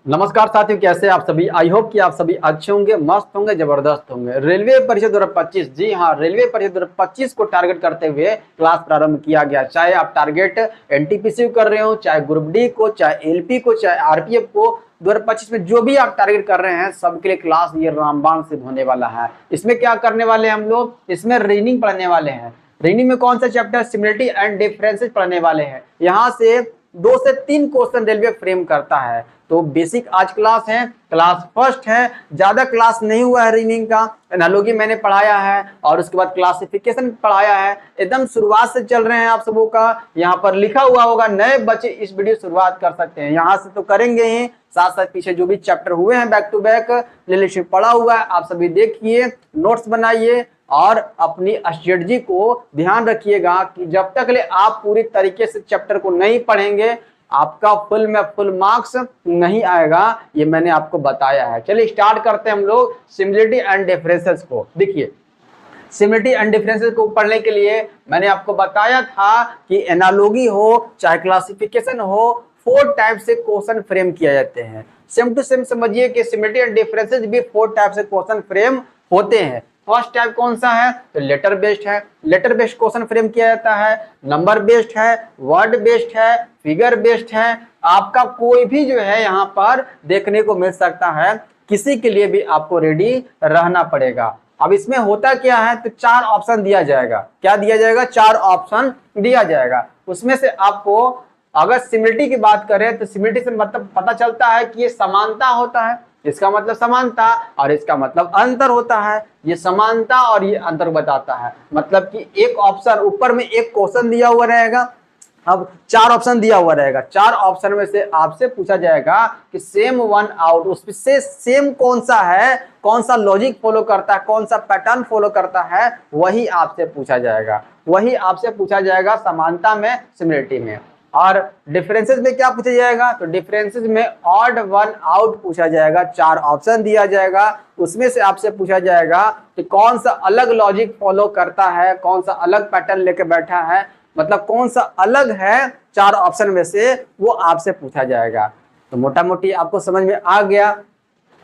नमस्कार साथियों, कैसे आप सभी। आई होप कि आप सभी अच्छे होंगे, मस्त होंगे, जबरदस्त होंगे। रेलवे परीक्षा 2025, जी हाँ, रेलवे परीक्षा 2025 को टारगेट करते हुए क्लास प्रारंभ किया गया। चाहे आप टारगेट एनटीपीसी कर रहे हो, चाहे ग्रुप डी को, चाहे एलपी को, चाहे आरपीएफ को, 2025 में जो भी आप टारगेट कर रहे हैं सबके लिए क्लास ये रामबाण सिद्ध होने वाला है। इसमें क्या करने वाले हैं हम लोग, इसमें रीजनिंग पढ़ने वाले हैं। रीजनिंग में कौन सा चैप्टर, सिमिलरिटी एंड डिफरेंसेस पढ़ने वाले हैं। यहाँ से 2 से 3 क्वेश्चन रेलवे फ्रेम करता है। तो बेसिक आज क्लास है, क्लास फर्स्ट है, ज्यादा क्लास नहीं हुआ है। रीजनिंग का एनालॉजी मैंने पढ़ाया है और उसके बाद क्लासिफिकेशन पढ़ाया है। एकदम शुरुआत से चल रहे हैं आप सबों का। यहाँ पर लिखा हुआ होगा नए बच्चे इस वीडियो शुरुआत कर सकते हैं, यहाँ से तो करेंगे ही, साथ साथ पीछे जो भी चैप्टर हुए हैं बैक टू बैक प्लेलिस्ट में पढ़ा हुआ है, आप सभी देखिए, नोट्स बनाइए और अपनी स्ट्रेटजी को ध्यान रखिएगा कि जब तक ले आप पूरी तरीके से चैप्टर को नहीं पढ़ेंगे आपका फुल में फुल मार्क्स नहीं आएगा। ये मैंने आपको बताया है। चलिए स्टार्ट करते हैं हम लोग सिमिलरिटी एंड डिफरेंसेस को। देखिए, सिमिलरिटी एंड डिफरेंसेस को पढ़ने के लिए मैंने आपको बताया था कि एनालॉजी हो चाहे क्लासिफिकेशन हो, 4 टाइप से क्वेश्चन फ्रेम किए जाते हैं। सेम टू सेम समझिए कि सिमिलरिटी एंड डिफरेंसेस भी 4 टाइप से क्वेश्चन फ्रेम होते हैं। फर्स्ट टाइप कौन सा है, तो लेटर बेस्ड है। लेटर बेस्ड क्वेश्चन फ्रेम किया जाता है। नंबर बेस्ड है, वर्ड बेस्ड है, फिगर बेस्ड है। आपका कोई भी जो है यहाँ पर देखने को मिल सकता है, किसी के लिए भी आपको रेडी रहना पड़ेगा। अब इसमें होता क्या है, तो 4 ऑप्शन दिया जाएगा। क्या दिया जाएगा, 4 ऑप्शन दिया जाएगा। उसमें से आपको अगर सिमिलरिटी की बात करें तो सिमिलरिटी से मतलब पता चलता है कि ये समानता होता है, इसका मतलब समानता, और इसका मतलब अंतर होता है। ये समानता और ये अंतर बताता है। मतलब कि एक ऑप्शन ऊपर में एक क्वेश्चन दिया हुआ रहेगा, अब 4 ऑप्शन दिया हुआ रहेगा। 4 ऑप्शन में से आपसे पूछा जाएगा कि सेम वन आउट, उसमें से सेम कौन सा है, कौन सा लॉजिक फॉलो करता है, कौन सा पैटर्न फॉलो करता है, वही आपसे पूछा जाएगा। वही आपसे पूछा जाएगा समानता में, सिमिलरिटी में। और डिफरेंसेस में क्या पूछा जाएगा, तो डिफरेंसेस में ऑड वन आउट पूछा जाएगा। 4 ऑप्शन दिया जाएगा, उसमें से आपसे पूछा जाएगा कि कौन सा अलग लॉजिक फॉलो करता है, कौन सा अलग पैटर्न लेके बैठा है, मतलब कौन सा अलग है 4 ऑप्शन में से, वो आपसे पूछा जाएगा। तो मोटा मोटी आपको समझ में आ गया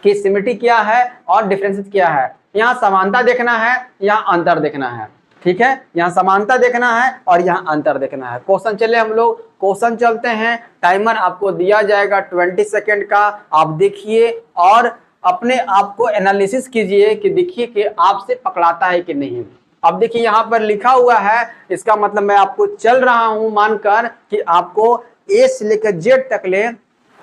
कि सिमिलरिटी क्या है और डिफरेंसेस क्या है। यहाँ समानता देखना है, यहाँ अंतर देखना है। ठीक है, यहाँ समानता देखना है और यहाँ अंतर देखना है। क्वेश्चन चले हम लोग, क्वेश्चन चलते हैं। टाइमर आपको दिया जाएगा 20 सेकेंड का। आप देखिए और अपने आप को एनालिसिस कीजिए कि देखिए कि आपसे पकड़ाता है कि नहीं। अब देखिए यहाँ पर लिखा हुआ है, इसका मतलब मैं आपको चल रहा हूं मानकर कि आपको ए से लेकर जेड तक ले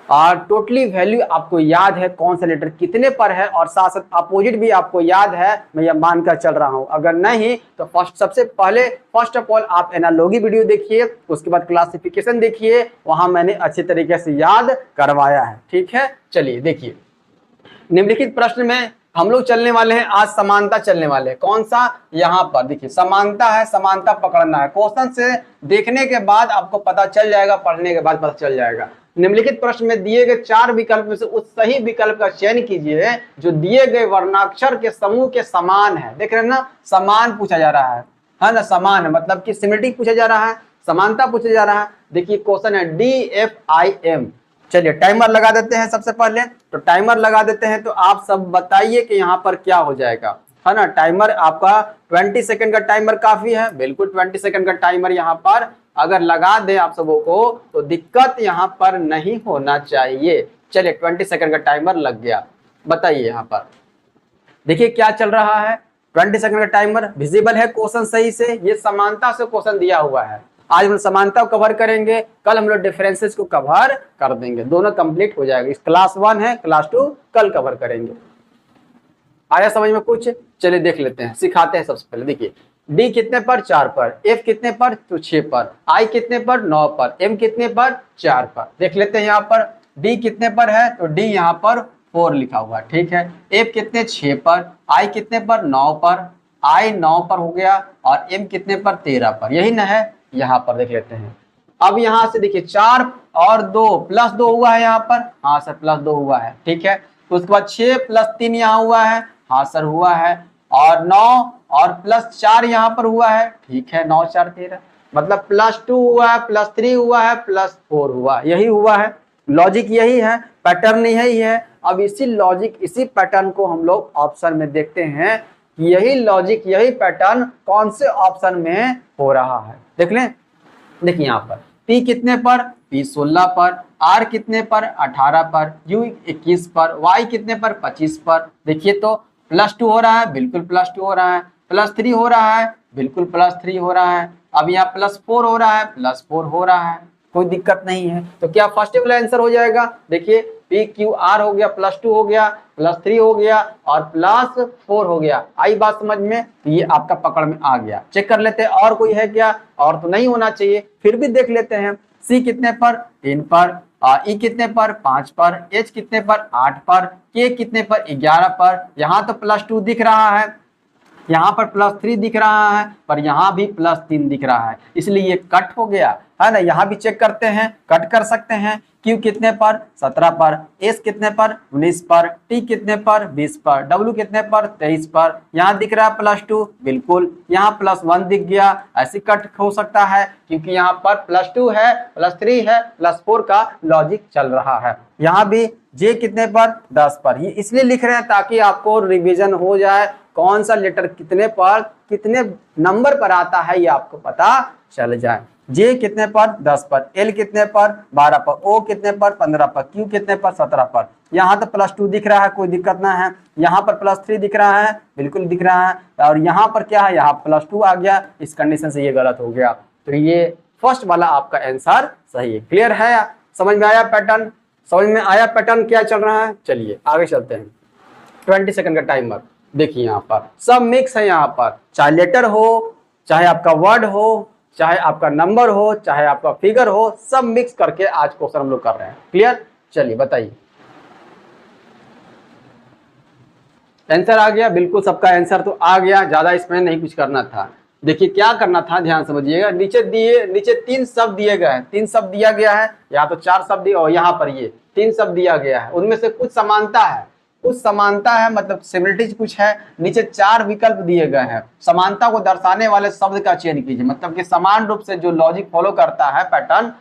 और टोटली वैल्यू आपको याद है, कौन सा लेटर कितने पर है, और साथ साथ अपोजिट भी आपको याद है, मैं यह मानकर चल रहा हूं। अगर नहीं तो सबसे पहले फर्स्ट ऑफ ऑल आप एनालॉजी वीडियो देखिए, उसके बाद क्लासिफिकेशन देखिए, वहां मैंने अच्छे तरीके से याद करवाया है। ठीक है, चलिए देखिए, निम्नलिखित प्रश्न में हम लोग चलने वाले हैं आज, समानता चलने वाले हैं। कौन सा, यहाँ पर देखिए समानता है, समानता पकड़ना है। क्वेश्चन से देखने के बाद आपको पता चल जाएगा, पढ़ने के बाद पता चल जाएगा। निम्नलिखित प्रश्न में दिए गए 4 विकल्प में से उस सही विकल्प का चयन कीजिए जो दिए गए वर्णाक्षर के समूह के समान है। देख रहे हैं ना, समान पूछा जा रहा है ना, समान है मतलब कि सिमिलरिटी पूछा जा रहा है, समानता पूछा जा रहा है। देखिए क्वेश्चन है DFIM। चलिए टाइमर लगा देते हैं सबसे पहले, तो टाइमर लगा देते हैं। तो आप सब बताइए कि यहाँ पर क्या हो जाएगा, है ना। टाइमर आपका 20 सेकंड का टाइमर काफी है, बिल्कुल 20 सेकंड का टाइमर यहाँ पर अगर लगा दें आप सबों को तो दिक्कत यहाँ पर नहीं होना चाहिए। चलिए 20 सेकंड का टाइमर लग गया। बताइए यहाँ पर देखिए क्या चल रहा है। 20 सेकंड का टाइमर विजिबल है क्वेश्चन सही से। ये समानता से क्वेश्चन दिया हुआ है। आज हम लोग समानता को कवर करेंगे, कल हम लोग डिफरेंसेस को कवर कर देंगे, दोनों कंप्लीट हो जाएगा। इस क्लास 1 है, क्लास 2 कल कवर करेंगे। आया समझ में कुछ, चलिए देख लेते हैं, सिखाते हैं। सबसे पहले देखिए, डी कितने पर, 4 पर, एफ कितने पर, तो 6 पर, आई कितने पर, 9 पर, एम कितने पर, 4 पर। देख लेते हैं यहाँ पर डी कितने पर है, तो डी यहाँ पर 4 लिखा हुआ है। ठीक है, एफ कितने, 6 पर, आई कितने पर, 9 पर, आई 9 पर हो गया, और एम कितने पर, 13 पर। यही ना है, यहाँ पर देख लेते हैं। अब यहाँ से देखिए 4 और 2 प्लस 2 हुआ है यहाँ पर, हाँ सर प्लस 2 हुआ है। ठीक है, तो उसके बाद 6 प्लस 3 यहाँ हुआ है, हाँ सर हुआ है, और 9 और प्लस 4 यहाँ पर हुआ है। ठीक है, 9 4 13, मतलब प्लस 2 हुआ है, प्लस 3 हुआ है, प्लस 4 हुआ, यही हुआ है। लॉजिक यही है, पैटर्न यही है। अब इसी लॉजिक, इसी पैटर्न को हम लोग ऑप्शन में देखते हैं, यही लॉजिक, यही पैटर्न कौन से ऑप्शन में हो रहा है। देख लें, देखिए यहाँ पर P कितने पर, P 16 पर, R कितने पर, 18 पर, U 21 पर, Y कितने पर, 25 पर। देखिए तो +2 हो रहा है, बिल्कुल +2 हो रहा है, +3 हो रहा है, बिल्कुल +3 हो रहा है, अब यहाँ +4 हो रहा है, +4 हो रहा है, कोई दिक्कत नहीं है। तो क्या फर्स्ट वाला आंसर हो जाएगा। देखिए PQR हो गया, +2 हो गया, +3 हो गया और +4 हो गया। आई बात समझ में, तो ये आपका पकड़ में आ गया। चेक कर लेते हैं और कोई है क्या, और तो नहीं होना चाहिए, फिर भी देख लेते हैं। C कितने पर, 3 पर, E कितने पर, 5 पर, H कितने पर, 8 पर, K कितने पर, 11 पर। यहाँ तो +2 दिख रहा है, यहाँ पर +3 दिख रहा है, पर यहाँ भी +3 दिख रहा है, इसलिए ये कट हो गया है ना। यहाँ भी चेक करते हैं, कट कर सकते हैं। Q कितने पर, 17 पर, S कितने पर, 19 पर, T कितने पर, 20 पर, W कितने पर, 23 पर। यहाँ दिख रहा है +2, बिल्कुल यहाँ +1 दिख गया, ऐसे कट हो सकता है क्योंकि यहाँ पर +2 है, +3 है, +4 का लॉजिक चल रहा है। यहाँ भी J कितने पर, 10 पर। ये इसलिए लिख रहे हैं ताकि आपको रिवीजन हो जाए, कौन सा लेटर कितने पर, कितने नंबर पर आता है, ये आपको पता चल जाए। J कितने पर, 10 पर, L कितने पर, 12 पर, O कितने पर, 15 पर, Q कितने पर, 17 पर। यहाँ तो +2 दिख रहा है, कोई दिक्कत ना है। यहाँ पर +3 दिख रहा है, बिल्कुल दिख रहा है, और यहाँ पर क्या है, यहाँ +2 आ गया, इस कंडीशन से ये गलत हो गया। तो ये फर्स्ट वाला आपका आंसर सही है। क्लियर है, समझ में आया पैटर्न, समझ में आया पैटर्न क्या चल रहा है। चलिए आगे चलते हैं। 20 सेकंड का टाइमर। देखिए यहाँ पर सब मिक्स है, यहाँ पर चाहे लेटर हो, चाहे आपका वर्ड हो, चाहे आपका नंबर हो, चाहे आपका फिगर हो, सब मिक्स करके आज क्वेश्चन हम लोग कर रहे हैं। क्लियर, चलिए बताइए। आंसर आ गया, बिल्कुल सबका आंसर तो आ गया, ज्यादा इसमें नहीं कुछ करना था। देखिए क्या करना था, ध्यान समझिएगा। नीचे 3 शब्द दिए गए हैं, 3 शब्द दिया गया है, या तो 4 शब्द और यहाँ पर ये 3 शब्द दिया गया है, उनमें से कुछ समानता है, कुछ समानता है, मतलब सिमिलरिटीज कुछ है। नीचे 4 विकल्प दिए गए हैं, समानता को दर्शाने वाले शब्द का चयन कीजिए, मतलब कि समान रूप से जो लॉजिक फॉलो करता है पैटर्न,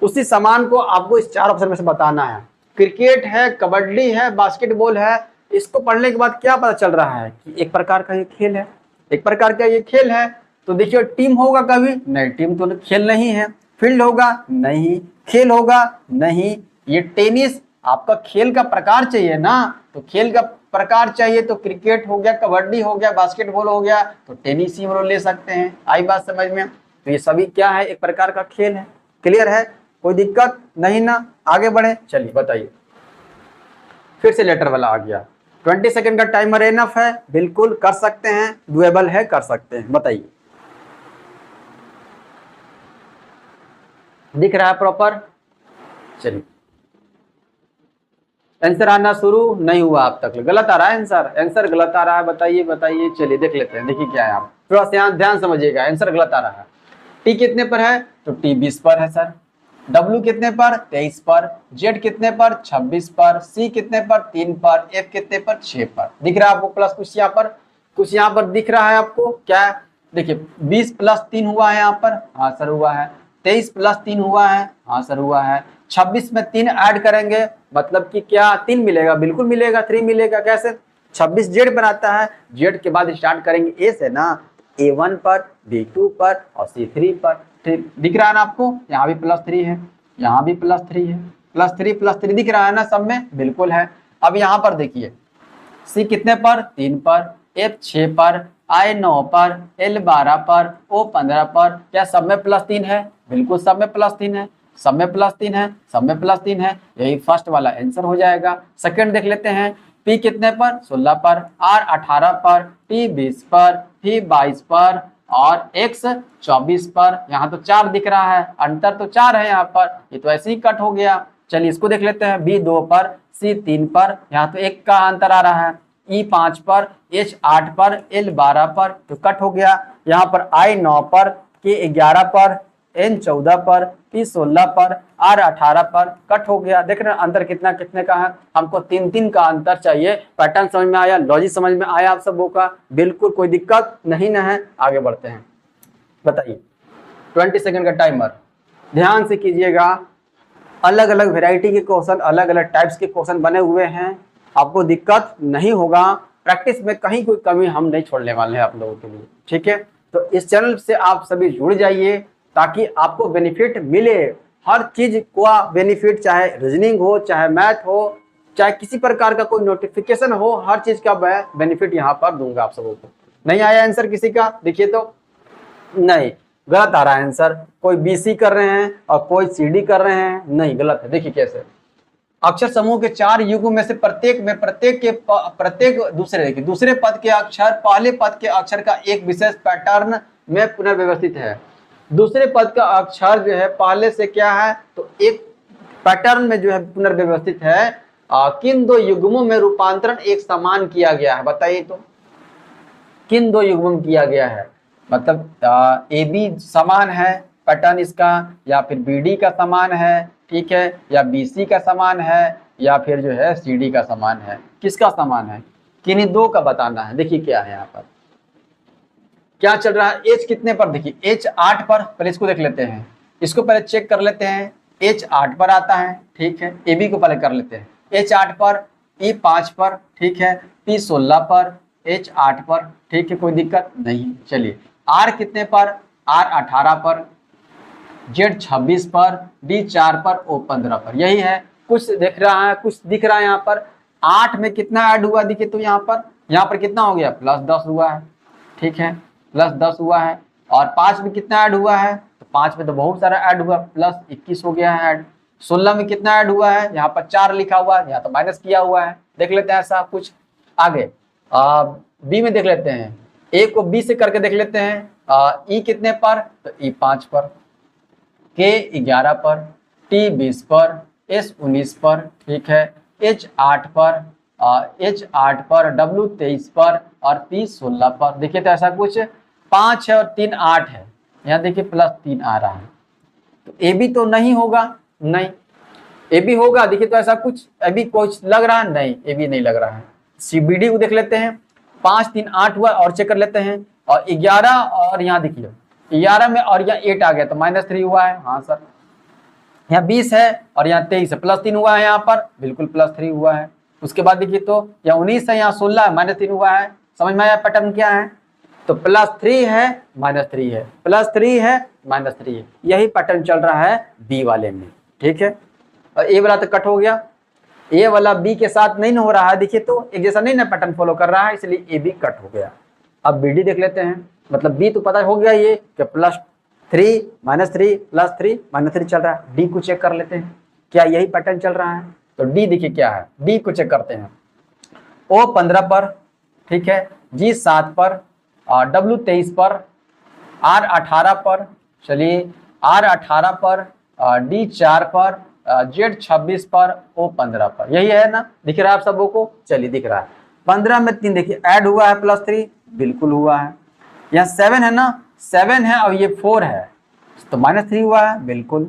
उसी समान को आपको इस 4 ऑप्शन में से बताना है। क्रिकेट है, कबड्डी है, बास्केटबॉल है। इसको पढ़ने के बाद क्या पता चल रहा है कि एक प्रकार का ये खेल है, एक प्रकार का ये खेल है। तो देखिए टीम होगा कभी नहीं, टीम तो खेल नहीं है। फील्ड होगा नहीं, खेल होगा नहीं। ये टेनिस, आपका खेल का प्रकार चाहिए ना, तो खेल का प्रकार चाहिए तो क्रिकेट हो गया, कबड्डी हो गया, बास्केटबॉल हो गया, तो टेनिस ही हम लोग ले सकते हैं। आई बात समझ में, तो ये सभी क्या है, एक प्रकार का खेल है। क्लियर है, कोई दिक्कत नहीं ना, आगे बढ़े। चलिए बताइए, फिर से लेटर वाला आ गया। 20 सेकंड का टाइमर एनफ है, बिल्कुल कर सकते हैं, डुएबल है, कर सकते हैं। बताइए, दिख रहा है प्रॉपर। चलिए, आंसर आना शुरू नहीं हुआ अब तक, गलत आ रहा है आंसर, आंसर गलत आ रहा है। बताइए बताइए, चलिए देख लेते हैं। देखिए क्या है, आप थोड़ा सा ध्यान समझिएगा, आंसर गलत आ रहा है। टी कितने पर है, तो टी 20 पर है सर। डब्ल्यू कितने पर, 23 पर। जेड कितने पर, 26 पर। सी कितने पर, 3 पर। एफ कितने पर, 6 पर। दिख रहा है आपको प्लस, कुछ यहाँ पर, कुछ यहाँ पर दिख रहा है आपको क्या। देखिए 20 + 3 हुआ है यहाँ पर, हाँ सर हुआ है। 23 + 3 हुआ है, हाँ सर हुआ है। 26 में 3 ऐड करेंगे, मतलब कि क्या 3 मिलेगा, बिल्कुल मिलेगा, 3 मिलेगा। कैसे, 26 जेड बनाता है, जेड के बाद स्टार्ट करेंगे ए से ना, A1 पर, B2 पर और C3 पर। ठीक दिख रहा है ना आपको, यहाँ भी +3 है, यहाँ भी +3 है, +3 दिख रहा है ना सब में, बिल्कुल है। अब यहाँ पर देखिए, C कितने पर, 3 पर। F 6 पर। I 9 पर। L 12 पर। O 15 पर। क्या सब में +3 है, बिल्कुल सब में +3 है, सब में +3 है, सब में +3 है। यही फर्स्ट वाला आंसर हो जाएगा। सेकंड देख लेते हैं। P कितने पर, 16 पर। R 18 पर। T 20 पर। P 22 पर और X 24 पर। यहाँ तो 4 दिख रहा है, अंतर तो 4 है यहाँ पर, ये तो ऐसे ही कट हो गया। चलिए इसको देख लेते हैं। B 2 पर। C 3 पर, यहाँ तो 1 का अंतर आ रहा है। E 5 पर। H 8 पर। L 12 पर, तो कट हो गया। यहाँ पर I 9 पर। K 11 पर। N 14 पर। P 16 पर। R 18 पर, कट हो गया। देख रहे हैं अंतर कितना कितने का है, हमको 3-3 का अंतर चाहिए। पैटर्न समझ में आया, लॉजिक समझ में आया आप सबों का, बिल्कुल कोई दिक्कत नहीं ना है। आगे बढ़ते हैं, बताइए। 20 सेकंड का टाइमर, ध्यान से कीजिएगा। अलग अलग वेराइटी के क्वेश्चन, अलग अलग टाइप्स के क्वेश्चन बने हुए हैं, आपको दिक्कत नहीं होगा। प्रैक्टिस में कहीं कोई कमी हम नहीं छोड़ने वाले हैं आप लोगों के लिए, ठीक है। तो इस चैनल से आप सभी जुड़ जाइए ताकि आपको बेनिफिट मिले, हर चीज का बेनिफिट, चाहे रीजनिंग हो, चाहे मैथ हो, चाहे किसी प्रकार का कोई नोटिफिकेशन हो, हर चीज का बेनिफिट यहाँ पर दूंगा आप सबों को। नहीं आया आंसर किसी का, देखिए तो नहीं, गलत आ रहा है आंसर। कोई बीसी कर रहे हैं और कोई सीडी कर रहे हैं, नहीं गलत है। देखिए कैसे, अक्षर समूह के 4 युगों में से प्रत्येक दूसरे पद के अक्षर पहले पद के अक्षर का एक विशेष पैटर्न में पुनर्व्यवस्थित है। दूसरे पद का अक्षर जो है पहले से क्या है, तो एक पैटर्न में जो है पुनर्व्यवस्थित है। किन 2 युग्मों में रूपांतरण एक समान किया गया है, बताइए तो किन 2 युग्मों में किया गया है। मतलब ए बी समान है पैटर्न इसका, या फिर बी डी का समान है, ठीक है, या बी सी का समान है, या फिर जो है सी डी का समान है। किसका समान है, किन्हीं 2 का बताना है। देखिए क्या है यहाँ पर, क्या चल रहा है, एच कितने पर, देखिए एच 8 पर, पहले इसको देख लेते हैं, इसको पहले चेक कर लेते हैं। एच 8 पर आता है, ठीक है, ए बी को पहले कर लेते हैं। एच 8 पर, ई 5 पर, ठीक है, पी 16 पर, एच 8 पर, ठीक है, कोई दिक्कत नहीं। चलिए आर कितने पर, आर 18 पर, जेड 26 पर, डी 4 पर, ओ 15 पर। यही है, कुछ दिख रहा है, कुछ दिख रहा है यहाँ पर। 8 में कितना ऐड हुआ देखिए तो यहाँ पर कितना हो गया, +10 हुआ है, ठीक है, +10 हुआ है। और 5 में कितना ऐड हुआ है, तो 5 में तो बहुत सारा ऐड हुआ, +21 हो गया है ऐड। 16 में कितना ऐड हुआ है, यहाँ पर 4 लिखा हुआ है, यहाँ तो माइनस किया हुआ है। देख लेते हैं ऐसा कुछ। आगे बी में देख लेते हैं, ए को बी से करके देख लेते हैं। ई कितने पर, तो ई 5 पर, के 11 पर, टी 20 पर, एस 19 पर, ठीक है, एच 8 पर, डब्ल्यू 23 पर और पी 16 पर। देखिए तो ऐसा कुछ 5 है और 3 8 है, यहाँ देखिए +3 आ रहा है। तो ए बी तो नहीं होगा, नहीं ए बी होगा, देखिए तो ऐसा कुछ ए बी कुछ लग रहा है, नहीं ए बी नहीं लग रहा है। सीबीडी को देख लेते हैं, 5 3 8 हुआ और चेक कर लेते हैं। और 11 और यहाँ देखिए 11 में और यहाँ 8 आ गया तो -3 हुआ है, हाँ सर। यहाँ 20 है और यहाँ 23 है, +3 हुआ है, यहाँ पर बिल्कुल +3 हुआ है। उसके बाद देखिए तो यहाँ 19 है, यहाँ 16 है, -3 हुआ है। समझ में आया पैटर्न क्या है, तो +3 है -3 है, +3 है -3 है, यही पैटर्न चल रहा है बी वाले में, ठीक है। और ए वाला तो कट हो गया, ए वाला बी के साथ नहीं हो रहा है, देखिए तो एक जैसा नहीं ना पैटर्न फॉलो कर रहा है, इसलिए ए बी कट हो गया। अब बी डी देख लेते हैं, मतलब बी तो पता हो गया ये कि +3 -3 +3 -3 चल रहा है। डी को चेक कर लेते हैं, क्या यही पैटर्न चल रहा है, तो डी देखिए क्या है, डी को चेक करते हैं। ओ 15 पर, ठीक है, जी 7 पर, डब्ल्यू 23 पर, आर 18 पर, चलिए आर 18 पर, डी 4 पर, जेड 26 पर, ओ 15 पर। यही है ना, दिख रहा है आप सबों को, चलिए दिख रहा है। 15 में 3 देखिए ऐड हुआ है, +3 बिल्कुल हुआ है। यहाँ 7 है ना, 7 है और ये 4 है तो -3 हुआ है, बिल्कुल।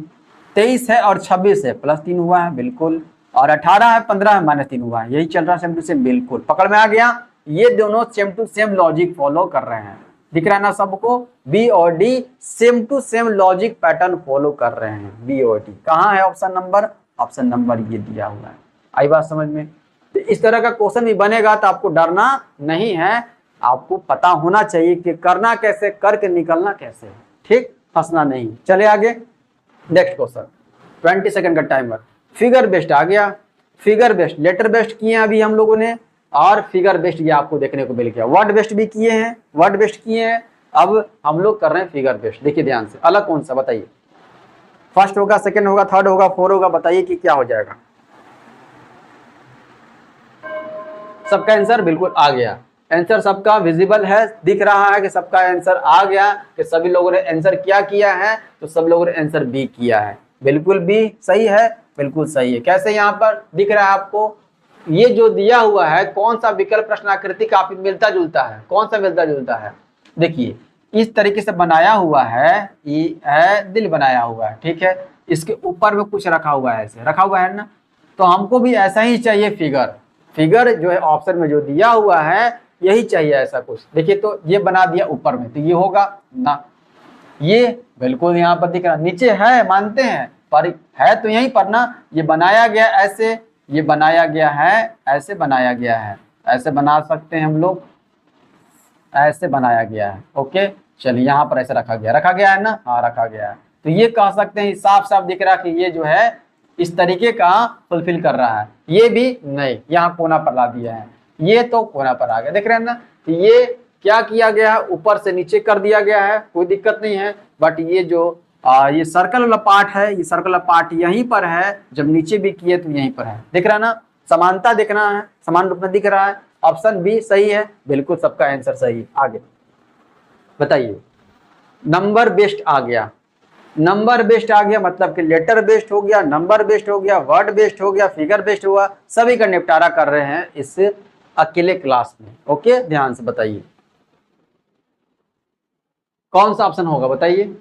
23 है और 26 है, +3 हुआ है, बिल्कुल। और 18 है 15 है, -3 हुआ है। यही चल रहा है सेम टू सेम, बिल्कुल पकड़ में आ गया। ये दोनों same to same logic follow कर रहे हैं, दिख रहा है ना सबको, बी और D same to same logic pattern follow कर रहे हैं, बी और डी। कहाँ है ऑप्शन नंबर, ऑप्शन नंबर ये दिया हुआ है। आई बात समझ में, तो इस तरह का क्वेश्चन भी बनेगा तो आपको डरना नहीं है, आपको पता होना चाहिए कि करना कैसे, करके निकलना कैसे, ठीक, फंसना नहीं। चले आगे, नेक्स्ट क्वेश्चन, 20 सेकंड का टाइमर। फिगर बेस्ड आ गया, फिगर बेस्ड, लेटर बेस्ड किए हैं अभी हम लोगों ने, और फिगर बेस्ड ये आपको देखने को मिल गया। वर्ड बेस्ड भी किए हैं, वर्ड बेस्ड किए हैं, अब हम लोग कर रहे हैं फिगर बेस्ड। देखिए ध्यान से, अलग कौन सा बताइए, फर्स्ट होगा, सेकंड होगा, थर्ड होगा, 4 होगा, बताइए कि क्या हो जाएगा। सबका आंसर बिल्कुल आ गया, आंसर सबका विजिबल है, दिख रहा है कि सबका आंसर आ गया, कि सभी लोगों ने आंसर क्या किया है, तो सब लोगों ने आंसर बी किया है, बिल्कुल बी सही है, बिल्कुल सही है। कैसे यहाँ पर दिख रहा है आपको, ये जो दिया हुआ है कौन सा विकल्प प्रश्नाकृति काफी मिलता जुलता है, कौन सा मिलता जुलता है, देखिए इस तरीके से बनाया हुआ है, ये है दिल बनाया हुआ है, ठीक है, इसके ऊपर में कुछ रखा हुआ है, ऐसे रखा हुआ है ना, तो हमको भी ऐसा ही चाहिए फिगर, फिगर जो है ऑप्शन में जो दिया हुआ है यही चाहिए ऐसा कुछ। देखिए तो ये बना दिया ऊपर में, तो ये होगा ना, ये बिल्कुल यहाँ पर दिख रहा, नीचे है मानते हैं, पर है तो यहीं पर ना, ये बनाया गया ऐसे, ये बनाया गया है ऐसे, बनाया गया है ऐसे, बना सकते हैं हम लोग, ऐसे बनाया गया है। ओके चलिए, यहाँ पर ऐसे रखा गया है ना, हाँ रखा गया है। तो ये कह सकते हैं, साफ साफ दिख रहा है कि ये जो है इस तरीके का फुलफिल कर रहा है। ये भी नहीं, यहाँ कोना पर ला दिया है, ये तो कोना पर आ गया, देख रहे हैं ना। तो ये क्या किया गया है, ऊपर से नीचे कर दिया गया है, कोई दिक्कत नहीं है। बट ये जो ये सर्कल वाला पार्ट है, ये सर्कल वाला पार्ट यहीं पर है, जब नीचे भी किए तो यहीं पर है, दिख रहा है ना, समानता दिखना है, समान रूप में दिख रहा है। ऑप्शन बी सही है, बिल्कुल सबका आंसर सही है। आगे बताइए, नंबर बेस्ड आ गया, नंबर बेस्ड आ गया मतलब कि लेटर बेस्ड हो गया, नंबर बेस्ड हो गया, वर्ड बेस्ड हो गया, फिगर बेस्ड हुआ, सभी का निपटारा कर रहे हैं इस अकेले क्लास में। ओके ध्यान से बताइए कौन सा ऑप्शन होगा, बताइए।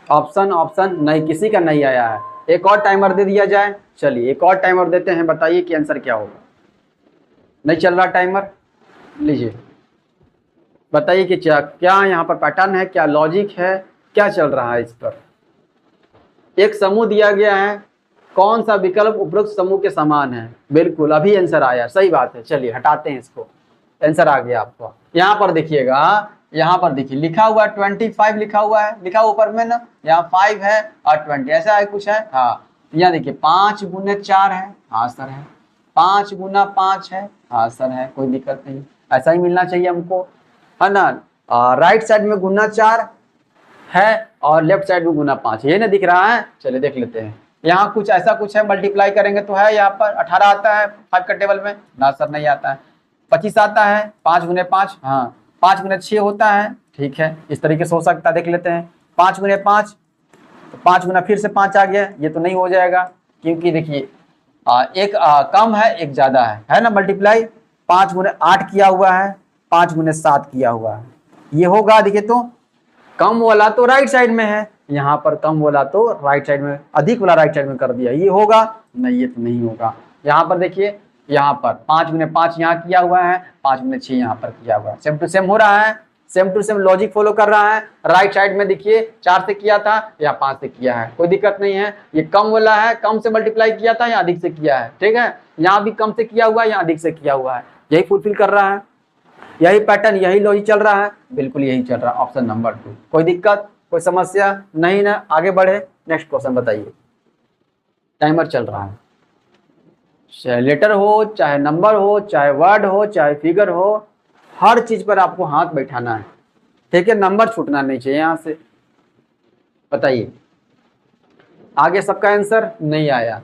ऑप्शन नहीं, किसी का नहीं आया है। एक और टाइमर दे दिया जाए, चलिए एक और टाइमर देते हैं, बताइए कि आंसर क्या होगा। नहीं चल रहा टाइमर, लीजिए बताइए कि क्या यहाँ पर पैटर्न है, क्या लॉजिक है, क्या चल रहा है इस पर। एक समूह दिया गया है, कौन सा विकल्प उपरोक्त समूह के समान है, बिल्कुल अभी आंसर आया, सही बात है। चलिए हटाते हैं इसको, आंसर आ गया आपको। यहाँ पर देखिएगा, यहाँ पर देखिए लिखा हुआ 25 लिखा हुआ है, लिखा हुआ ऊपर में ना, यहाँ 5 है और 20 ऐसा है कुछ है, हाँ। यहाँ देखिए 5 गुने 4 है, हाँ सर है। 5 गुना 5 है, हाँ सर है, कोई दिक्कत नहीं, ऐसा ही मिलना चाहिए हमको, है ना। राइट साइड में गुना 4 है और लेफ्ट साइड में गुना 5, ये ना दिख रहा है। चलिए देख लेते हैं, यहाँ कुछ ऐसा कुछ है, मल्टीप्लाई करेंगे तो है, यहाँ पर 18 आता है 5 का टेबल में, ना सर नहीं आता है। 25 आता है, 5 गुने 5, हाँ 5 गुने 6 होता है, ठीक है, इस तरीके से हो सकता है, देख लेते हैं। 5 गुने 5, तो 5 गुना फिर से 5 आ गया, ये तो नहीं हो जाएगा, क्योंकि देखिए एक कम है एक ज्यादा है ना, मल्टीप्लाई 5 गुने 8 किया हुआ है, 5 गुने 7 किया हुआ है, ये होगा। देखिए तो कम वाला तो राइट साइड में है, यहाँ पर कम वाला तो राइट साइड में, अधिक वाला राइट साइड में कर दिया, ये होगा नहीं, ये तो नहीं होगा। यहाँ पर देखिए, यहाँ पर 5 गुने 5 यहाँ किया हुआ है, 5 गुने 6 यहाँ पर किया हुआ है, सेम टू सेम हो रहा है, same to same logic follow कर रहा है। राइट साइड में देखिए 4 से किया था या 5 से किया है, कोई दिक्कत नहीं है। ये कम वाला है, कम से मल्टीप्लाई किया था या अधिक से किया है, ठीक है। यहाँ भी कम से किया हुआ है या अधिक से किया हुआ है, यही फुलफिल कर रहा है, यही पैटर्न, यही लॉजिक चल रहा है, बिल्कुल यही चल रहा है। ऑप्शन नंबर 2, कोई दिक्कत कोई समस्या नहीं ना, आगे बढ़े। नेक्स्ट क्वेश्चन बताइए, टाइमर चल रहा है, चाहे लेटर हो, चाहे नंबर हो, चाहे वर्ड हो, चाहे फिगर हो, हर चीज पर आपको हाथ बैठाना है, ठीक है, नंबर छूटना नहीं चाहिए यहाँ से। बताइए आगे सबका आंसर नहीं आया,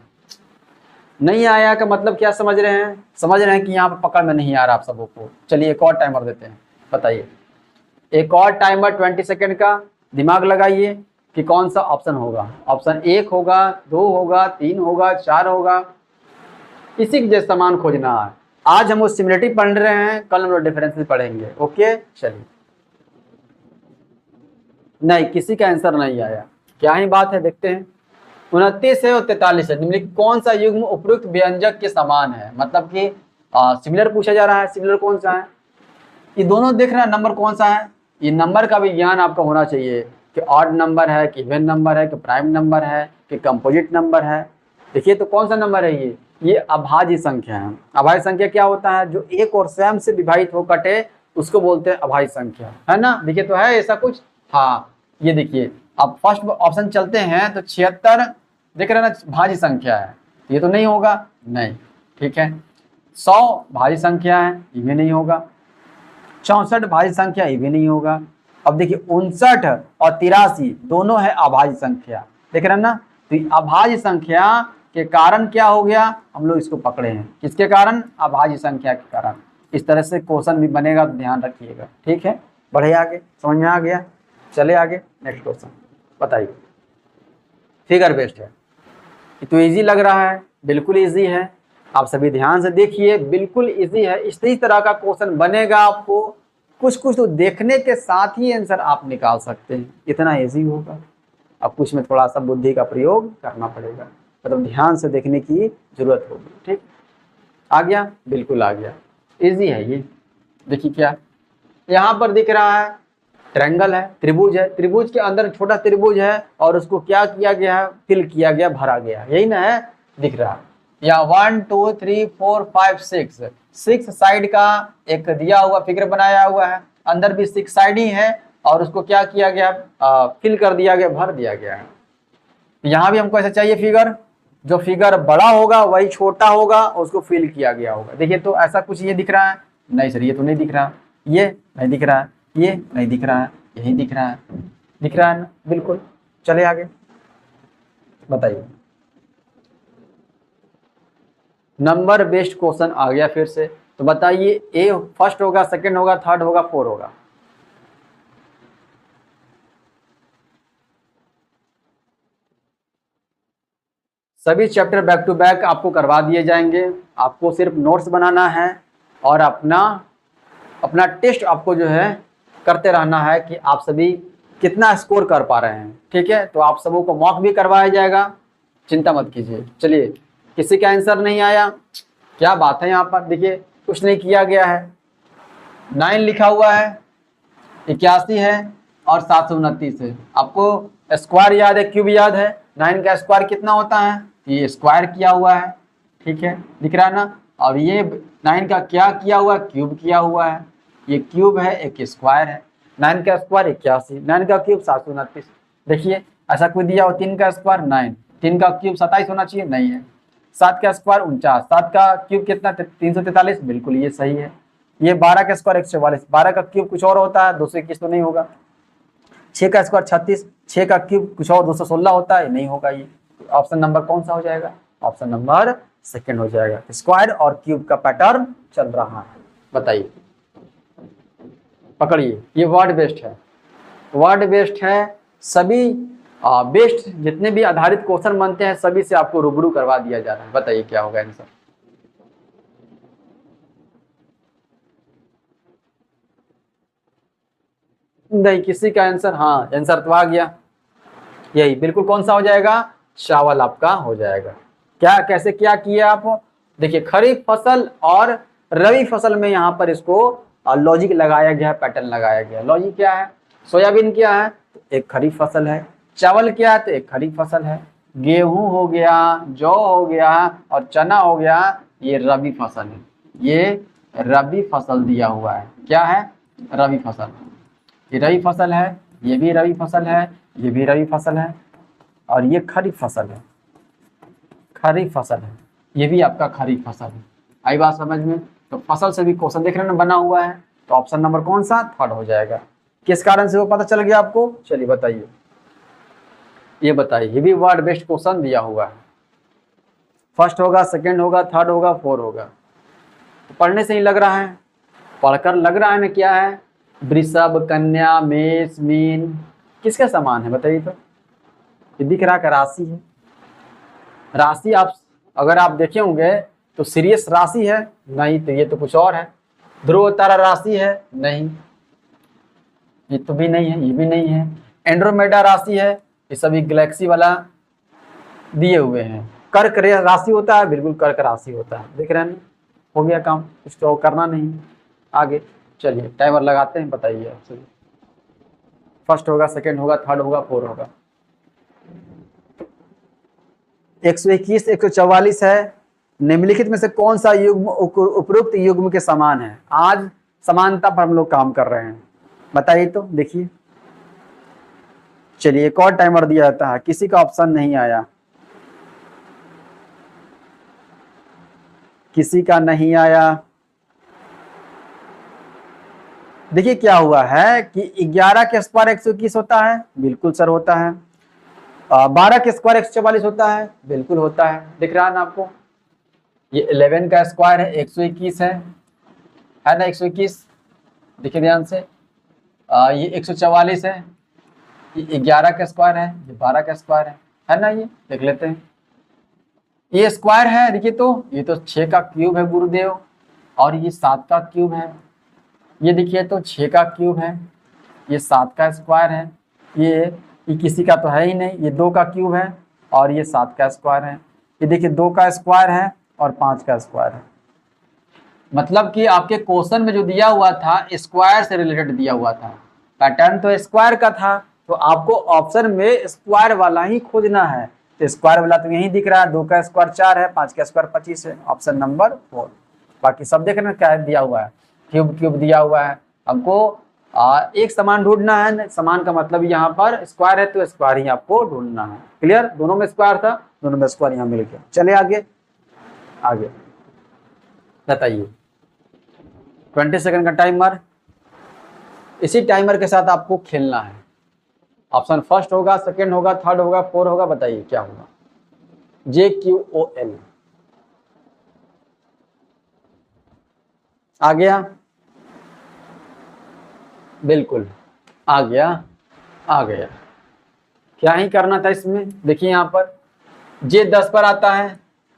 नहीं आया का मतलब क्या समझ रहे हैं, समझ रहे हैं कि यहाँ पर पकड़ में नहीं आ रहा आप सबों को। चलिए एक और टाइमर देते हैं, बताइए एक और टाइमर 20 सेकेंड का, दिमाग लगाइए कि कौन सा ऑप्शन होगा। ऑप्शन 1 होगा, 2 होगा, 3 होगा, 4 होगा, इसी के जैसा समान खोजना है। आज हम वो सिमिलरिटी पढ़ रहे हैं, कल हम लोग डिफरेंसेस पढ़ेंगे। ओके चलिए, नहीं किसी का आंसर नहीं आया, क्या ही बात है, देखते हैं। 29 है और 43 है, निम्नलिखित कौन सा युग्म उपयुक्त व्यंजक के समान है, मतलब कि सिमिलर पूछा जा रहा है, सिमिलर कौन सा है, ये दोनों देख रहे हैं, नंबर कौन सा है, ये नंबर का भी ज्ञान आपका होना चाहिए कि ऑड नंबर है कि इवन नंबर है कि प्राइम नंबर है कि कंपोजिट नंबर है। देखिए तो कौन सा नंबर है ये अभाज्य संख्या है। अभाज्य संख्या क्या होता है, जो एक और स्वयं से विभाजित हो कटे उसको बोलते हैं अभाज्य संख्या, है ना। देखिए तो है ऐसा कुछ, हाँ ये देखिए, अब फर्स्ट ऑप्शन चलते हैं तो 76 देख रहे हैं ना, भाज्य संख्या है, ये तो नहीं होगा, नहीं ठीक है। 100 भाज्य संख्या है, ये भी नहीं होगा। 64 भाज्य संख्या, ये भी नहीं होगा। अब देखिए 59 और 83 दोनों है अभाज्य संख्या, देख रहे हैं ना। तो अभाज्य संख्या के कारण क्या हो गया, हम लोग इसको पकड़े हैं, किसके कारण, अभाज्य संख्या के कारण। इस तरह से क्वेश्चन भी बनेगा, तो ध्यान रखिएगा, ठीक है। बढ़े आगे, समझ में आ गया, चले आगे नेक्स्ट क्वेश्चन बताइए। फिगर बेस्ड है, ये तो इजी लग रहा है, बिल्कुल इजी है, आप सभी ध्यान से देखिए, बिल्कुल इजी है। इसी तरह का क्वेश्चन बनेगा आपको, कुछ कुछ तो देखने के साथ ही आंसर आप निकाल सकते हैं, इतना इजी होगा। अब कुछ में थोड़ा सा बुद्धि का प्रयोग करना पड़ेगा, मतलब ध्यान से देखने की जरूरत होगी, ठीक। आ गया, बिल्कुल आ गया, इजी है ये। देखिए क्या यहाँ पर दिख रहा है, ट्रायंगल है, त्रिभुज है, त्रिभुज के अंदर छोटा त्रिभुज है और उसको क्या किया गया है, फिल किया गया, भरा गया, यही ना है, दिख रहा है। या 1 2 3 4 5 6 साइड का एक दिया हुआ फिगर बनाया हुआ है, अंदर भी 6 साइड ही है और उसको क्या किया गया, फिल कर दिया गया, भर दिया गया है। यहाँ भी हमको ऐसा चाहिए फिगर, जो फिगर बड़ा होगा वही छोटा होगा, उसको फिल किया गया होगा। देखिए तो ऐसा कुछ ये दिख रहा है, नहीं सर ये तो नहीं दिख रहा, ये नहीं दिख रहा है, ये नहीं दिख रहा है, यही दिख रहा है, दिख रहा है ना, बिल्कुल। चले आगे बताइए। नंबर बेस्ड क्वेश्चन आ गया फिर से, तो बताइए ए फर्स्ट होगा, सेकंड होगा, थर्ड होगा, फोर होगा? सभी चैप्टर बैक टू बैक आपको करवा दिए जाएंगे, आपको सिर्फ नोट्स बनाना है और अपना टेस्ट आपको जो है करते रहना है कि आप सभी कितना स्कोर कर पा रहे हैं, ठीक है। तो आप सबों को मॉक भी करवाया जाएगा, चिंता मत कीजिए। चलिए, किसी का आंसर नहीं आया, क्या बात है, यहाँ पर देखिए कुछ नहीं किया गया है, 9 लिखा हुआ है, 81 है और 729 है। आपको स्क्वायर याद है, क्यूब याद है, 9 का स्क्वायर कितना होता है, ये स्क्वायर किया हुआ है, ठीक है, दिख रहा है ना। और ये 9 का क्या किया हुआ, क्यूब किया हुआ है, ये क्यूब है, एक स्क्वायर है। 9 का स्क्वायर 81, 9 का क्यूब 729। देखिए ऐसा कोई दिया हो, 3 का स्क्वायर 9, 3 का क्यूब 27 होना चाहिए, नहीं है। 7 का स्क्वायर 49, 7 का क्यूब कितना, 343, बिल्कुल ये सही है। ये 12 का स्क्वायर 144, 12 का क्यूब कुछ और होता है, 221 तो नहीं होगा। 6 का स्क्वायर 36, 6 का क्यूब कुछ और 216 होता है, नहीं होगा। ये ऑप्शन नंबर कौन सा हो जाएगा, ऑप्शन नंबर सेकंड हो जाएगा। स्क्वायर और क्यूब का पैटर्न चल रहा है, बताइए, पकड़िए। ये वर्ड बेस्ड है, वर्ड बेस्ड है, सभी बेस्ड जितने भी आधारित क्वेश्चन बनते हैं सभी से आपको रूबरू करवा दिया जा रहा है। बताइए क्या होगा आंसर। नहीं, किसी का आंसर, हाँ आंसर तो आ गया, यही बिल्कुल कौन सा हो जाएगा, चावल आपका हो जाएगा। क्या कैसे क्या किया आप, देखिए खरीफ फसल और रबी फसल में यहाँ पर इसको लॉजिक लगाया गया है, पैटर्न लगाया गया। लॉजिक क्या है, सोयाबीन क्या है, तो एक खरीफ फसल है, चावल क्या है, तो एक खरीफ फसल है, गेहूं हो गया, जौ हो गया और चना हो गया, ये रबी फसल है, ये रबी फसल दिया हुआ है। क्या है, रबी फसल, ये रबी फसल है, ये भी रबी फसल है, ये भी रबी फसल है और ये खरीफ फसल है, खरीफ फसल है, ये भी आपका खरीफ फसल है। आई बात समझ में। तो फसल से भी क्वेश्चन देख रहे हैं बना हुआ है, तो ऑप्शन नंबर कौन सा, थर्ड हो जाएगा। किस कारण से वो पता चल गया आपको, चलिए बताइए, ये बताइए। ये भी वर्ड बेस्ड क्वेश्चन दिया हुआ है, फर्स्ट होगा, सेकंड होगा, थर्ड होगा, फोर होगा। तो पढ़ने से ही लग रहा है, पढ़कर लग रहा है ना क्या है, वृषभ, कन्या, मेष, मीन किसके समान है बताइए। तो ये दिख रहा है राशि है, राशि आप अगर आप देखे होंगे तो सीरियस राशि है, नहीं, तो ये तो कुछ और है। ध्रुव तारा राशि है, नहीं, ये तो भी नहीं है, ये भी नहीं है। एंड्रोमेडा राशि है, ये सभी गैलेक्सी वाला दिए हुए हैं। कर्क राशि होता है, बिल्कुल कर्क राशि होता है, देख रहे हैं, हो गया काम, कुछ तो करना नहीं। आगे चलिए टाइमर लगाते हैं, बताइए आप सभी, फर्स्ट होगा, सेकंड होगा, थर्ड होगा, फोर होगा। 121 144 है, निम्नलिखित में से कौन सा युग्म उपरोक्त युग्म के समान है। आज समानता पर हम लोग काम कर रहे हैं, बताइए तो देखिए। चलिए एक और टाइमर दिया जाता है, किसी का ऑप्शन नहीं आया, किसी का नहीं आया। देखिए क्या हुआ है कि 11 के स्क्वायर 121 होता है, बिल्कुल सर होता है। 12 के स्क्वायर 144 होता है, बिल्कुल होता है, दिख रहा है ना आपको। ये 11 का स्क्वायर है 121 है ना, 121, देखिए ध्यान से। ये 144 है, ये 11 का स्क्वायर है, ये 12 का स्क्वायर है ना, ये देख लेते हैं। ये स्क्वायर है, देखिए तो ये तो 6 का क्यूब है गुरुदेव, और ये 7 का क्यूब है। ये देखिए तो 6 का क्यूब है, ये 7 का स्क्वायर है, ये किसी का तो है ही नहीं, ये 2 का क्यूब है और ये 7 का स्क्वायर है। ये देखिए 2 का स्क्वायर है और 5 का स्क्वायर है। मतलब कि आपके क्वेश्चन में जो दिया हुआ था स्क्वायर से रिलेटेड दिया हुआ था, पैटर्न तो स्क्वायर का था, तो आपको ऑप्शन में स्क्वायर वाला ही खोजना है। तो स्क्वायर वाला तो यही दिख रहा है, 2 का स्क्वायर 4 है, 5 का स्क्वायर 25 है, ऑप्शन नंबर 4। बाकी सब देखना क्या है दिया हुआ है, क्यूब क्यूब दिया हुआ है। हमको एक समान ढूंढना है, समान का मतलब यहाँ पर स्क्वायर है तो स्क्वायर ही आपको ढूंढना है। क्लियर, दोनों में स्क्वायर था, दोनों में स्क्वायर यहाँ मिल गया। चले आगे, आगे बताइए। 20 सेकंड का टाइमर, इसी टाइमर के साथ आपको खेलना है। ऑप्शन फर्स्ट होगा, सेकंड होगा, थर्ड होगा, 4 होगा, बताइए क्या होगा। JQOL आ गया, बिल्कुल आ गया, आ गया। क्या ही करना था इसमें, देखिए यहाँ पर J 10 पर आता है,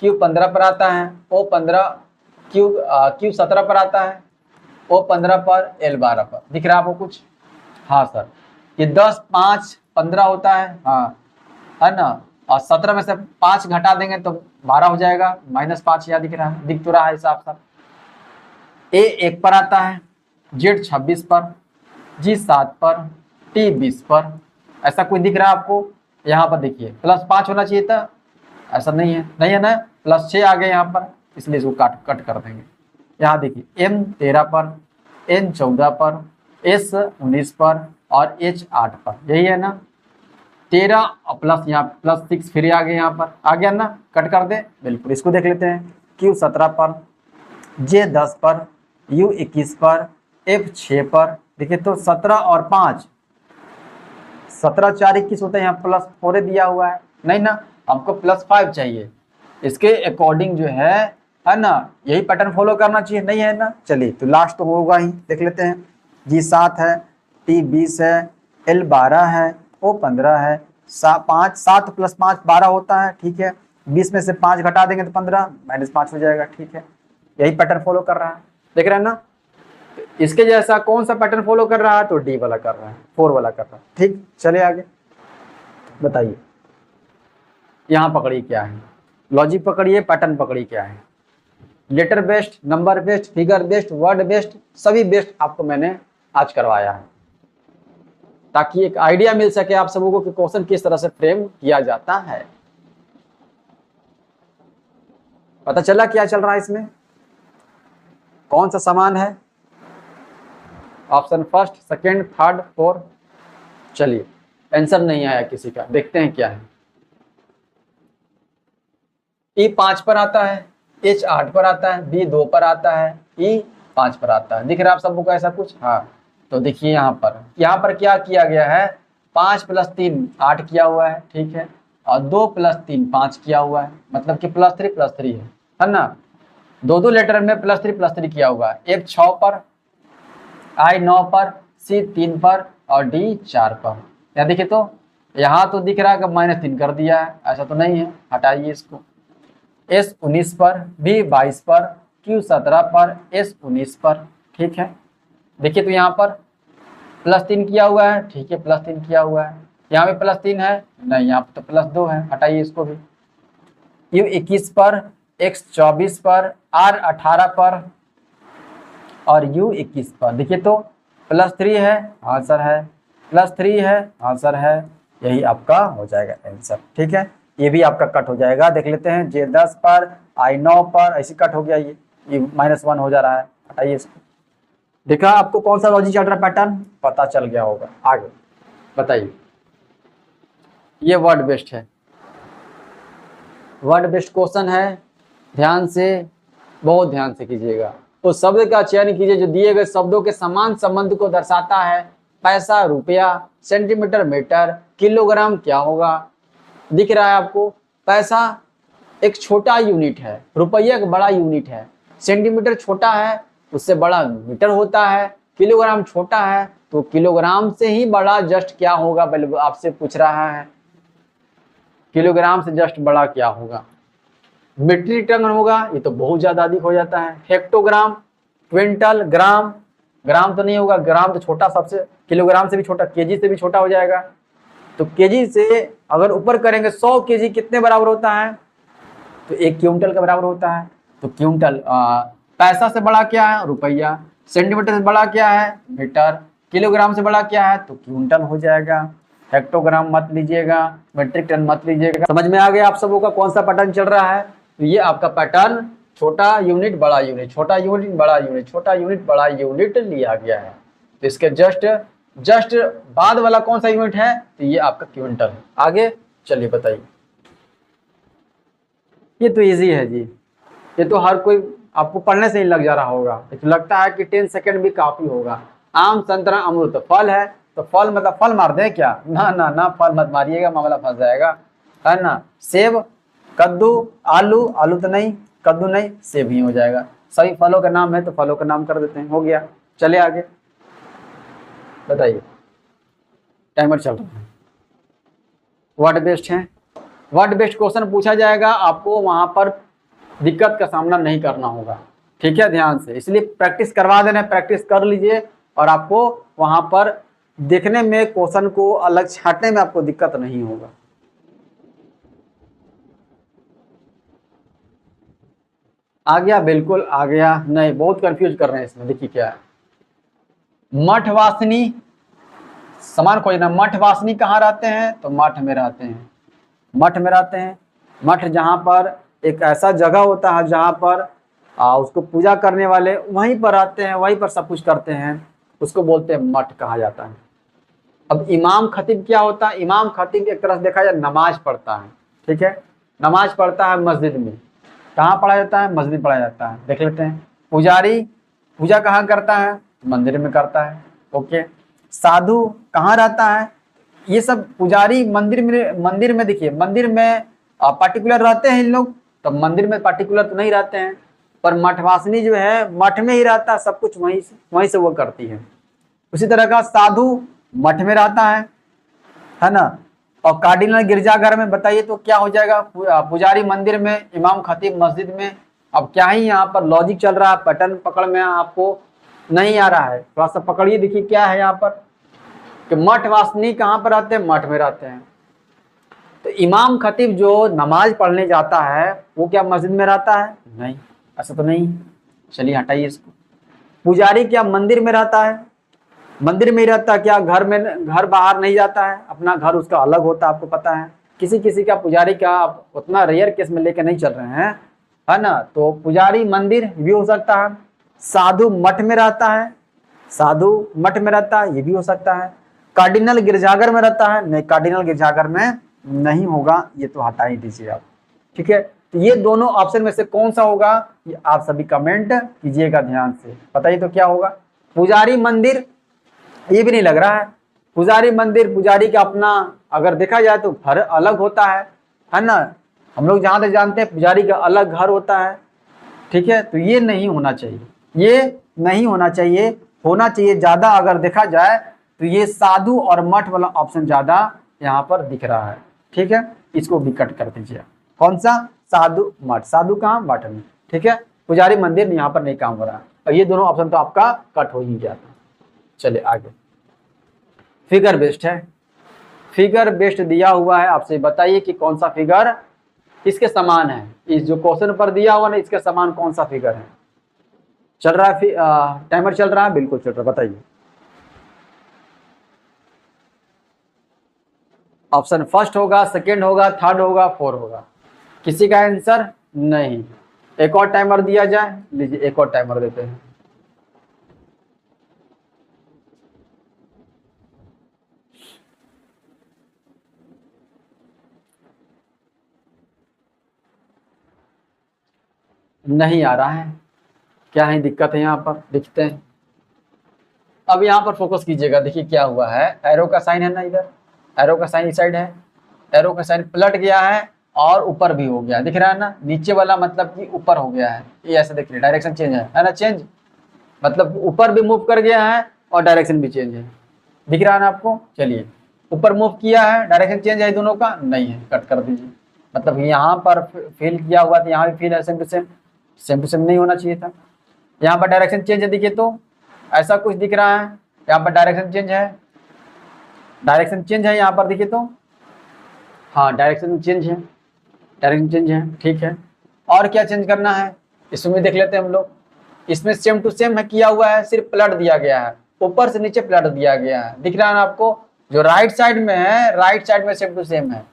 Q 15 पर आता है, O 15, Q 17 पर आता है, O 15 पर, L 12 पर। दिख रहा है आपको कुछ? हाँ सर, ये 10, 5, 15 होता है, हाँ है ना। और 17 में से 5 घटा देंगे तो 12 हो जाएगा, -5 यहाँ दिख रहा है, दिख तो रहा है हिसाब साफ। A 1 पर आता है, Z 26 पर, G 7 पर, T 20 पर। ऐसा कोई दिख रहा है आपको? यहाँ पर देखिए +5 होना चाहिए था, ऐसा नहीं है, नहीं है ना, +6 आ गए यहाँ पर, इसलिए इसको कट कर देंगे। यहाँ देखिए M 13 पर, N 14 पर, S 19 पर और H 8 पर, यही है ना। 13 और प्लस यहाँ +6 फिर आ गए यहाँ पर, आ गया ना, कट कर दे, बिल्कुल। इसको देख लेते हैं, Q 17 पर, J 10 पर, U 21 पर, F 6 पर। देखिए तो 17 और 5, 17 4 21 होता है, यहाँ +4 दिया हुआ है, नहीं ना, हमको +5 चाहिए। इसके अकॉर्डिंग जो है ना, यही पैटर्न फॉलो करना चाहिए, नहीं है ना। चलिए तो लास्ट तो होगा ही, देख लेते हैं। G 7 है, T 20 है, L 12 है, O 15 है, 5 7 + 5 12 होता है, ठीक है। 20 में से 5 घटा देंगे तो 15, -5 हो जाएगा, ठीक है। यही पैटर्न फॉलो कर रहा है, देख रहे हैं ना। इसके जैसा कौन सा पैटर्न फॉलो कर रहा है, तो D वाला कर रहा है, 4 वाला कर रहा है, ठीक। चले आगे, बताइए। यहाँ पकड़िए क्या है, लॉजिक पकड़िए, पैटर्न पकड़िए क्या है। Letter based, number based, figure based, word based, सभी बेस्ड आपको मैंने आज करवाया है, ताकि एक आइडिया मिल सके आप सबों को कि क्वेश्चन किस तरह से फ्रेम किया जाता है। पता चला क्या चल रहा है इसमें, कौन सा समान है। Option first, second, third, 4। चलिए, आंसर नहीं आया किसी का, देखते हैं क्या है। E 5 पर आता है, H 8 पर आता है, B 2 पर आता है, E 5 पर आता है। दिख रहा है आप सबको का ऐसा कुछ? हाँ, तो देखिए यहाँ पर क्या किया गया है, 5 + 3 8 किया हुआ है, ठीक है, और 2 + 3 5 किया हुआ है, मतलब कि +3 है ना। दो लेटर में +3 किया हुआ है। F 6 पर, I 9 पर, C 3 पर और D 4 पर। यहाँ देखिए तो यहाँ तो दिख रहा है कि -3 कर दिया है, ऐसा तो नहीं है, हटाइए इसको। S 19 पर, B 22 पर, Q 17 पर, S 19 पर, ठीक है। देखिए तो यहाँ पर +3 किया हुआ है, ठीक है, +3 किया हुआ है। यहाँ पे +3 है, नहीं, यहाँ पे तो +2 है, हटाइए इसको भी। U 21 पर, X 24 पर, R 18 पर और U 21 पर। देखिए तो +3 है, आंसर है, +3 है, आंसर है, यही आपका हो जाएगा आंसर, ठीक है। ये भी आपका कट हो जाएगा, देख लेते हैं। J 10 पर, I 9 पर, ऐसे कट हो गया, ये -1 हो जा रहा है, हटाइए इसको। देखा आपको कौन सा लॉजिक चल रहा है, पैटर्न पता चल गया होगा। आगे बताइए, ये वर्ड बेस्ड है, वर्ड बेस्ड क्वेश्चन है, ध्यान से, बहुत ध्यान से कीजिएगा। उस शब्द का चयन कीजिए जो दिए गए शब्दों के समान संबंध को दर्शाता है। पैसा रुपया, सेंटीमीटर मीटर, किलोग्राम क्या होगा। दिख रहा है आपको, पैसा एक छोटा यूनिट है, रुपया एक बड़ा यूनिट है, सेंटीमीटर छोटा है, उससे बड़ा मीटर होता है, किलोग्राम छोटा है, तो किलोग्राम से ही बड़ा जस्ट क्या होगा, आपसे पूछ रहा है, किलोग्राम से जस्ट बड़ा क्या होगा। मीट्रिक टन होगा, ये तो बहुत ज्यादा अधिक हो जाता है। हेक्टोग्राम, क्विंटल, ग्राम, ग्राम तो नहीं होगा, ग्राम तो छोटा सबसे, किलोग्राम से भी छोटा, केजी से भी छोटा हो जाएगा। तो केजी से अगर ऊपर करेंगे, 100 केजी कितने बराबर होता है, तो 1 क्विंटल का बराबर होता है। तो क्विंटल, पैसा से बड़ा क्या है, रुपया, सेंटीमीटर से बड़ा क्या है, मीटर, किलोग्राम से बड़ा क्या है तो क्विंटल हो जाएगा। हेक्टोग्राम मत लीजिएगा, मेट्रिक टन मत लीजिएगा। समझ में आ गया आप सबों का कौन सा पैटर्न चल रहा है? तो ये आपका पैटर्न छोटा यूनिट बड़ा यूनिट, छोटा यूनिट बड़ा यूनिट, छोटा यूनिट बड़ा यूनिट लिया गया है। तो इसके जस्ट बाद वाला कौन सा यूनिट है? तो ये आपका क्विंटल है। आगे चलिए बताइए। ये तो इजी है जी, ये तो हर कोई आपको पढ़ने से ही लग जा रहा होगा। तो लगता है कि 10 सेकंड भी काफी होगा। आम, संतरा, अमरूद फल है, तो फल मतलब फल मार दे क्या? ना ना ना, फल मत मारिएगा, मामला फंस जाएगा, है ना। सेब, कद्दू, आलू, आलू तो नहीं, कद्दू नहीं, सेब ही हो जाएगा। सभी फलों का नाम है तो फलों का नाम कर देते हैं, हो गया। चले आगे बताइए, टाइमर चल रहा है। वर्ड बेस्ड है, वर्ड बेस्ड क्वेश्चन पूछा जाएगा, आपको वहां पर दिक्कत का सामना नहीं करना होगा, ठीक है, ध्यान से। इसलिए प्रैक्टिस करवा देना, प्रैक्टिस कर लीजिए और आपको वहां पर देखने में क्वेश्चन को अलग छांटने में आपको दिक्कत नहीं होगा। आ गया? बिल्कुल आ गया। नहीं, बहुत कंफ्यूज कर रहे हैं इसमें। देखिए क्या है, मठ वासनी, समान खोजना। मठ वासनी कहाँ रहते हैं? तो मठ में रहते हैं, मठ में रहते हैं। मठ जहाँ पर एक ऐसा जगह होता है जहाँ पर उसको पूजा करने वाले वहीं पर रहते हैं, वहीं पर सब कुछ करते हैं, उसको बोलते हैं मठ कहा जाता है। अब इमाम खतीब क्या होता है? इमाम खतीब एक तरह से देखा जाए नमाज पढ़ता है, ठीक है, नमाज पढ़ता है मस्जिद में। कहाँ पढ़ा जाता है? मस्जिद पढ़ा जाता है, देख लेते हैं। पुजारी पूजा कहाँ करता है? मंदिर में करता है, ओके। साधु कहाँ रहता है? ये सब पुजारी मंदिर में देखिए, मंदिर में पार्टिकुलर रहते हैं इन लोग, तो मंदिर में पार्टिकुलर तो नहीं रहते हैं, पर मठवासिनी जो है मठ में ही रहता है, सब कुछ वहीं से वो करती है। उसी तरह का साधु मठ में रहता है ना। और कार्डिनल गिरजाघर में बताइए तो क्या हो जाएगा? पुजारी मंदिर में, इमाम खतीब मस्जिद में। अब क्या ही यहाँ पर लॉजिक चल रहा है, पैटर्न पकड़ में आपको नहीं आ रहा है, थोड़ा सा पकड़िए। देखिए क्या है यहाँ पर कि मठ वासनी कहाँ पर रहते हैं? मठ में रहते हैं। तो इमाम खतीब जो नमाज पढ़ने जाता है वो क्या मस्जिद में रहता है? नहीं, ऐसा तो नहीं। चलिए हटाइए इसको। पुजारी क्या मंदिर में रहता है? मंदिर में ही रहता है। क्या घर बाहर नहीं जाता है? अपना घर उसका अलग होता है, आपको पता है। किसी का पुजारी का आप उतना रेयर केस में लेकर नहीं चल रहे हैं, है ना। तो पुजारी मंदिर भी हो सकता है। साधु मठ में रहता है, साधु मठ में रहता है, ये भी हो सकता है। कार्डिनल गिरजाघर में रहता है? नहीं, कार्डिनल गिरजाघर में नहीं होगा, ये तो हटा ही दीजिए आप, ठीक है। तो ये दोनों ऑप्शन में से कौन सा होगा, ये आप सभी कमेंट कीजिएगा ध्यान से, बताइए तो क्या होगा। पुजारी मंदिर, ये भी नहीं लग रहा है। पुजारी मंदिर, पुजारी का अपना अगर देखा जाए तो घर अलग होता है ना। हम लोग जहां तक जानते हैं पुजारी का अलग घर होता है, ठीक है। तो ये नहीं होना चाहिए, ये नहीं होना चाहिए। होना चाहिए ज्यादा अगर देखा जाए तो ये साधु और मठ वाला ऑप्शन ज्यादा यहाँ पर दिख रहा है, ठीक है। इसको भी कट कर दीजिए। कौन सा? साधु मठ। साधु कहाँ? मठ में, ठीक है। पुजारी मंदिर यहाँ पर नहीं काम हो रहा है, और ये दोनों ऑप्शन तो आपका कट हो ही गया था। चलिए आगे, फिगर बेस्ड है। फिगर बेस्ड दिया हुआ है, आपसे बताइए कि कौन सा फिगर इसके समान है। इस जो क्वेश्चन पर दिया हुआ ना, इसके समान कौन सा फिगर है? चल रहा है टाइमर चल रहा है? बिल्कुल चल रहा है, बताइए। ऑप्शन फर्स्ट होगा, सेकेंड होगा, थर्ड होगा, फोर होगा। किसी का आंसर नहीं। एक और टाइमर दिया जाए, लीजिए एक और टाइमर देते हैं। नहीं आ रहा है, क्या है दिक्कत है यहाँ पर, दिखते हैं। अब यहाँ पर फोकस कीजिएगा, देखिए क्या हुआ है। एरो का साइन है ना, इधर एरो का साइन इस साइड है, एरो का साइन पलट गया है और ऊपर भी हो गया, दिख रहा है ना। नीचे वाला मतलब कि ऊपर हो गया है, ये ऐसे देखिए, डायरेक्शन चेंज है ना, चेंज मतलब ऊपर भी मूव कर गया है और डायरेक्शन भी चेंज है, दिख रहा है ना आपको। चलिए, ऊपर मूव किया है, डायरेक्शन चेंज है दोनों का? नहीं है, कट कर दीजिए। मतलब यहाँ पर फिल किया हुआ था, यहाँ भी फिल है, same to same, same to same नहीं होना चाहिए था। यहाँ पर डायरेक्शन चेंज है, देखिए तो ऐसा कुछ दिख रहा है। यहाँ पर डायरेक्शन चेंज है, डायरेक्शन चेंज है यहाँ पर, देखिए तो हाँ डायरेक्शन चेंज है, डायरेक्शन चेंज है, ठीक है। और क्या चेंज करना है इसमें देख लेते हैं हम लोग। इसमें सेम टू सेम है किया हुआ है, सिर्फ पलट दिया गया है। ऊपर से नीचे पलट दिया गया है। दिख रहा है ना आपको, जो राइट साइड में है, राइट साइड में सेम टू सेम है,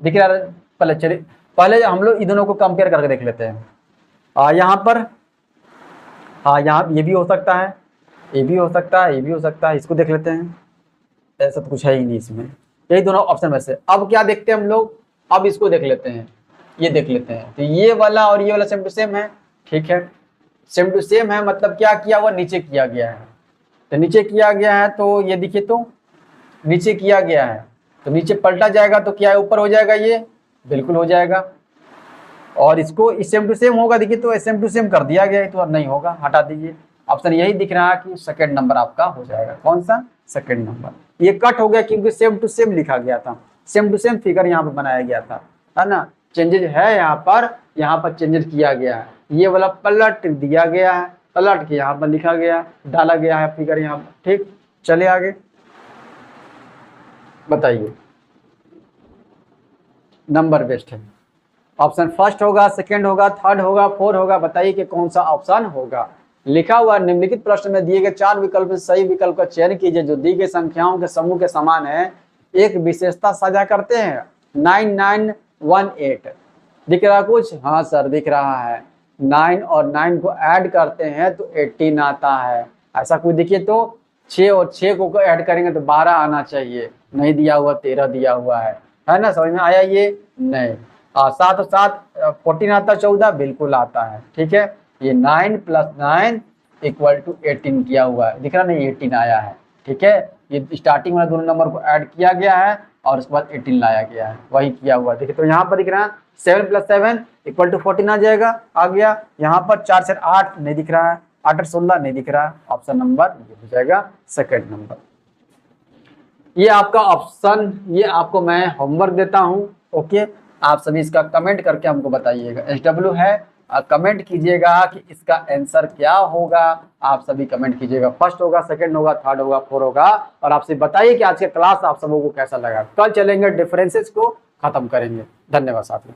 दिख रहा है। पहले चलिए, पहले हम लोग इन दोनों को कंपेयर करके देख लेते हैं। यहाँ पर, हाँ यहाँ ये भी हो सकता है, ये भी हो सकता है, ये भी हो सकता है, इसको देख लेते हैं। ऐसा तो कुछ है ही नहीं इसमें, यही दोनों ऑप्शन में से। अब क्या देखते हैं हम लोग, अब इसको देख लेते हैं, ये देख लेते हैं। तो ये वाला और ये वाला सेम टू सेम है, ठीक है, सेम टू सेम है, मतलब क्या किया हुआ, नीचे किया गया है। तो नीचे किया गया है, तो ये देखिए, तो नीचे किया गया है, तो नीचे पलटा जाएगा तो क्या है, ऊपर हो जाएगा, ये बिल्कुल हो जाएगा। और इसको सेम टू सेम होगा, देखिए तो सेम टू सेम कर दिया गया है, तो नहीं होगा, हटा दीजिए। ऑप्शन यही दिख रहा है कि सेकंड नंबर आपका हो जाएगा। कौन सा, सेकंड नंबर। ये कट हो गया क्योंकि सेम टू सेम लिखा गया था, सेम टू सेम फिगर यहाँ पर बनाया गया था, है ना। चेंजेज है यहाँ पर चेंजेस किया गया है। ये वाला पलट दिया गया है, पलट के यहाँ पर लिखा गया, डाला गया है फिगर यहाँ पर, ठीक। चले आगे, बताइए नंबर बेस्ट है। ऑप्शन फर्स्ट होगा, सेकंड होगा, थर्ड होगा, फोर होगा, बताइए कि कौन सा ऑप्शन होगा। लिखा हुआ निम्नलिखित प्रश्न में दिए गए 4 विकल्प में सही विकल्प का चयन कीजिए जो दी गई संख्याओं के समूह के समान है, एक विशेषता साझा करते हैं। 9918 दिख रहा कुछ, हाँ सर दिख रहा है। 9 और 9 को ऐड करते हैं तो 18 आता है। ऐसा कुछ देखिए तो 6 और 6 को ऐड करेंगे तो 12 आना चाहिए, नहीं दिया हुआ, 13 दिया हुआ है ना। समझ में आया ये, नहीं। 7 और 7 14 आता, 14 बिल्कुल आता है, ठीक है। ये 9 + 9 = 18 किया हुआ है, दिख रहा नहीं, 18 आया है, ठीक है। ये स्टार्टिंग वाला दोनों नंबर को ऐड किया गया है और उसके बाद 18 लाया गया है, वही किया हुआ है। देखिए तो यहाँ पर दिख रहा है 7 + 7 = 14 आ जाएगा, आ गया। यहाँ पर 4 से 8 नहीं दिख रहा है, 8 और 16 नहीं दिख रहा है। ऑप्शन नंबर ये हो जाएगा सेकंड नंबर। ये आपका ऑप्शन, ये आपको मैं होमवर्क देता हूँ, ओके। आप सभी इसका कमेंट करके हमको बताइएगा। SW है, कमेंट कीजिएगा कि इसका आंसर क्या होगा। आप सभी कमेंट कीजिएगा, फर्स्ट होगा, सेकंड होगा, थर्ड होगा, फोर होगा। और आपसे बताइए कि आज के क्लास आप सबों को कैसा लगा। कल चलेंगे डिफरेंसेस को खत्म करेंगे। धन्यवाद साथियों।